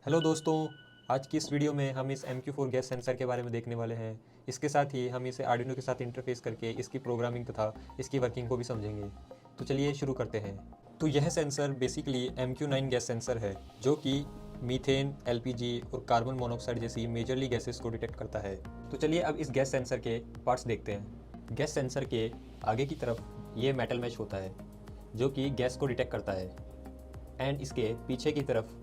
Hello दोस्तों, आज की इस वीडियो में हम इस MQ4 गैस सेंसर के बारे में देखने वाले हैं। इसके साथ ही हम इसे आर्डिनो के साथ इंटरफेस करके इसकी प्रोग्रामिंग तथा इसकी वर्किंग को भी समझेंगे। तो चलिए शुरू करते हैं। तो यह sensor basically MQ9 gas sensor है, जो कि मीथेन, LPG और कार्बन मोनोऑक्साइड जैसी मेजरली गैसेस को डिटेक्ट करता है। तो चलिए अब इस गैस सेंसर के पार्ट्स देखते हैं। गैस सेंसर के आगे की तरफ ये मेटल मैश होता है, जो कि गैस को डिटेक्ट करता है। एंड इसके पीछे की तरफ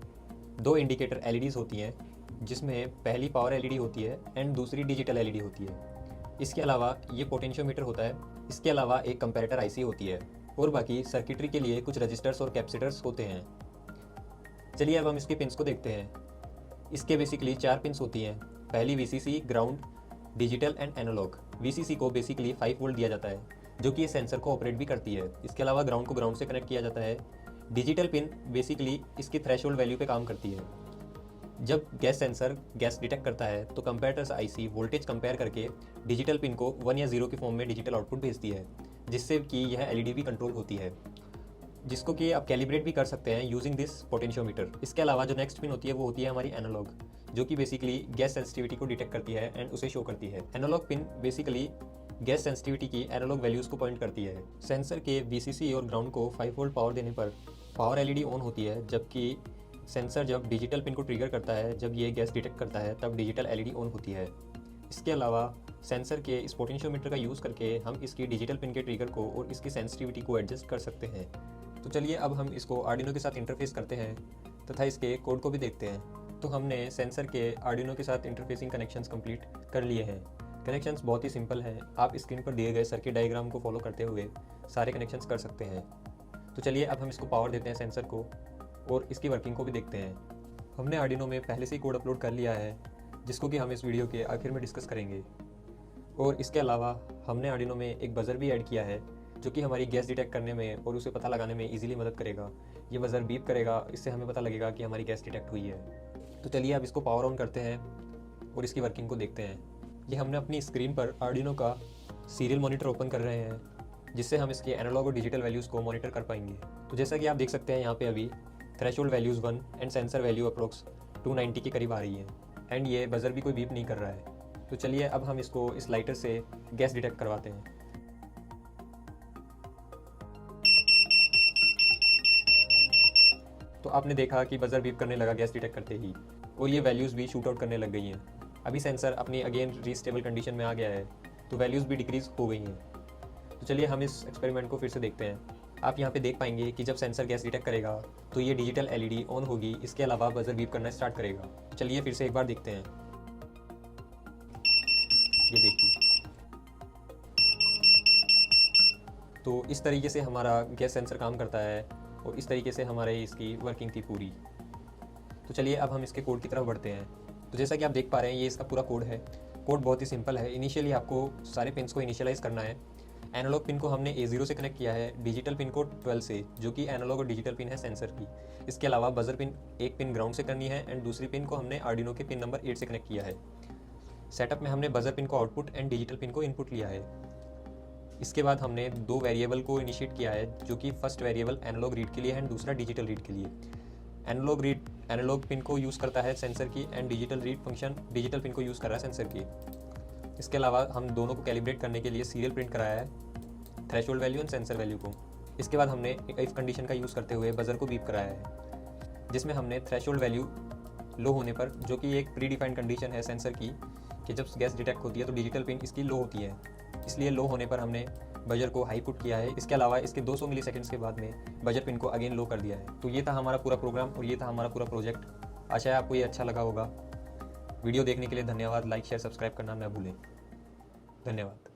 दो इंडिकेटर LEDs होती हैं, जिसमें पहली पावर LED होती है एंड दूसरी डिजिटल LED होती है। इसके अलावा ये पोटेंशियोमीटर होता है। इसके अलावा एक कंपैरेटर IC होती है और बाकी सर्किटरी के लिए कुछ रजिस्टर्स और कैपेसिटर्स होते हैं। चलिए अब हम इसके पिंस को देखते हैं। इसके बेसिकली 4 पिंस होती हैं। पहली VCC, ground, digital and analog. VCC को बेसिकली 5 वोल्ट दिया जाता है, जो कि ये सेंसर को ऑपरेट भी करती है। इसके अलावा ग्राउंड को ग्राउंड से कनेक्ट किया जाता है। डिजिटल पिन बेसिकली इसकी थ्रेशोल्ड वैल्यू पे काम करती है। जब गैस सेंसर गैस डिटेक्ट करता है तो कंपैरेटर्स IC वोल्टेज कंपेयर करके डिजिटल पिन को 1 या 0 के फॉर्म में डिजिटल आउटपुट भेजती है, जिससे कि यह LED भी कंट्रोल होती है, जिसको कि आप कैलिब्रेट भी कर सकते हैं यूजिंग दिस पोटेंशियोमीटर। इसके अलावा जो नेक्स्ट पिन होती है वो होती है हमारी एनालॉग, जो कि बेसिकली गैस सेंसिटिविटी को डिटेक्ट करती है एंड उसे शो करती है। Analog pin basically gas sensitivity की एनालॉग वैल्यूज़ को पॉइंट करती है। सेंसर के VCC और ग्राउंड को 5 वोल्ट पावर देने पर पावर LED ऑन होती है, जबकि सेंसर जब डिजिटल पिन को ट्रिगर करता है, जब ये गैस डिटेक्ट करता है, तब डिजिटल LED ऑन होती है। इसके अलावा सेंसर के इस पोटेंशियोमीटर का यूज़ करके हम इसकी डिजिटल पिन के ट्रिगर को और इसकी सेंसिटिविटी को एडजस्ट कर सकते हैं। तो चलिए अब हम इसको आर्डिनो के साथ इंटरफेस करते हैं तथा इसके कोड को भी देखते हैं। तो हमने सेंसर के आर्डिनो के साथ इंटरफेसिंग कनेक्शंस कंप्लीट कर लिए हैं। कनेक्शंस बहुत ही सिंपल हैं। आप स्क्रीन पर दिए गए सर्किट डायग्राम को फॉलो करते हुए सारे कनेक्शंस कर सकते हैं। तो चलिए अब हम इसको पावर देते हैं सेंसर को और इसकी वर्किंग को भी देखते हैं। हमने आर्डिनो में पहले से ही कोड अपलोड कर लिया है, जिसको कि हम इस वीडियो के आखिर में डिस्कस करेंगे। और इसके अलावा हमने आर्डिनो में एक बज़र भी ऐड किया है, जो कि हमारी गैस डिटेक्ट करने में और उसे पता लगाने में ईजिली मदद करेगा। ये बज़र बीप करेगा, इससे हमें पता लगेगा कि हमारी गैस डिटेक्ट हुई है। तो चलिए अब इसको पावर ऑन करते हैं और इसकी वर्किंग को देखते हैं। ये हमने अपनी स्क्रीन पर आर्डिनो का सीरियल मॉनिटर ओपन कर रहे हैं, जिससे हम इसके एनालॉग और डिजिटल वैल्यूज़ को मॉनिटर कर पाएंगे। तो जैसा कि आप देख सकते हैं, यहाँ पे अभी threshold values 1 and sensor value approx 290 के करीब आ रही है एंड ये बज़र भी कोई बीप नहीं कर रहा है। तो चलिए अब हम इसको इस लाइटर से गैस डिटेक्ट करवाते हैं। तो आपने देखा कि बज़र बीप करने लगा गैस डिटेक्ट करते ही, और ये वैल्यूज़ भी शूट आउट करने लग गई हैं। अभी सेंसर अपनी अगेन रीस्टेबल कंडीशन में आ गया है, तो वैल्यूज़ भी डिक्रीज़ हो गई हैं। तो चलिए हम इस एक्सपेरिमेंट को फिर से देखते हैं। आप यहाँ पे देख पाएंगे कि जब सेंसर गैस डिटेक्ट करेगा तो ये डिजिटल LED ऑन होगी। इसके अलावा बज़र बीप करना स्टार्ट करेगा। तो चलिए फिर से एक बार देखते हैं। ये देखिए, तो इस तरीके से हमारा गैस सेंसर काम करता है और इस तरीके से हमारे इसकी वर्किंग थी पूरी। तो चलिए अब हम इसके कोड की तरफ बढ़ते हैं। तो जैसा कि आप देख पा रहे हैं, ये इसका पूरा कोड है। कोड बहुत ही सिंपल है। इनिशियली आपको सारे पिन्स को इनिशियलाइज़ करना है। एनालॉग पिन को हमने A0 से कनेक्ट किया है, डिजिटल पिन को 12 से, जो कि एनालॉग और डिजिटल पिन है सेंसर की। इसके अलावा बज़र पिन एक पिन ग्राउंड से करनी है एंड दूसरी पिन को हमने आर्डिनो के पिन नंबर 8 से कनेक्ट किया है। सेटअप में हमने बज़र पिन को आउटपुट एंड डिजिटल पिन को इनपुट लिया है। इसके बाद हमने 2 वेरिएबल को इनिशिएट किया है, जो कि फर्स्ट वेरिएबल एनालॉग रीड के लिए है एंड दूसरा डिजिटल रीड के लिए। एनालॉग पिन को यूज़ करता है सेंसर की and digital read function digital pin को यूज़ कर रहा है सेंसर की। इसके अलावा हम दोनों को कैलिब्रेट करने के लिए सीरियल प्रिंट कराया है, threshold value and sensor value को। इसके बाद हमने इफ कंडीशन का यूज़ करते हुए बज़र को बीप कराया है, जिसमें हमने थ्रेशोल्ड वैल्यू लो होने पर, जो कि एक प्री डिफाइंड कंडीशन है सेंसर की कि जब गैस डिटेक्ट होती है तो डिजिटल पिन इसकी लो होती है, इसलिए लो होने पर हमने बज़र को हाई पुट किया है। इसके अलावा इसके 200 मिली सेकेंड्स के बाद में बज़र पिन को अगेन लो कर दिया है। तो ये था हमारा पूरा प्रोग्राम और ये था हमारा पूरा प्रोजेक्ट। आशा है आपको ये अच्छा लगा होगा। वीडियो देखने के लिए धन्यवाद। लाइक, शेयर, सब्सक्राइब करना ना भूलें। धन्यवाद।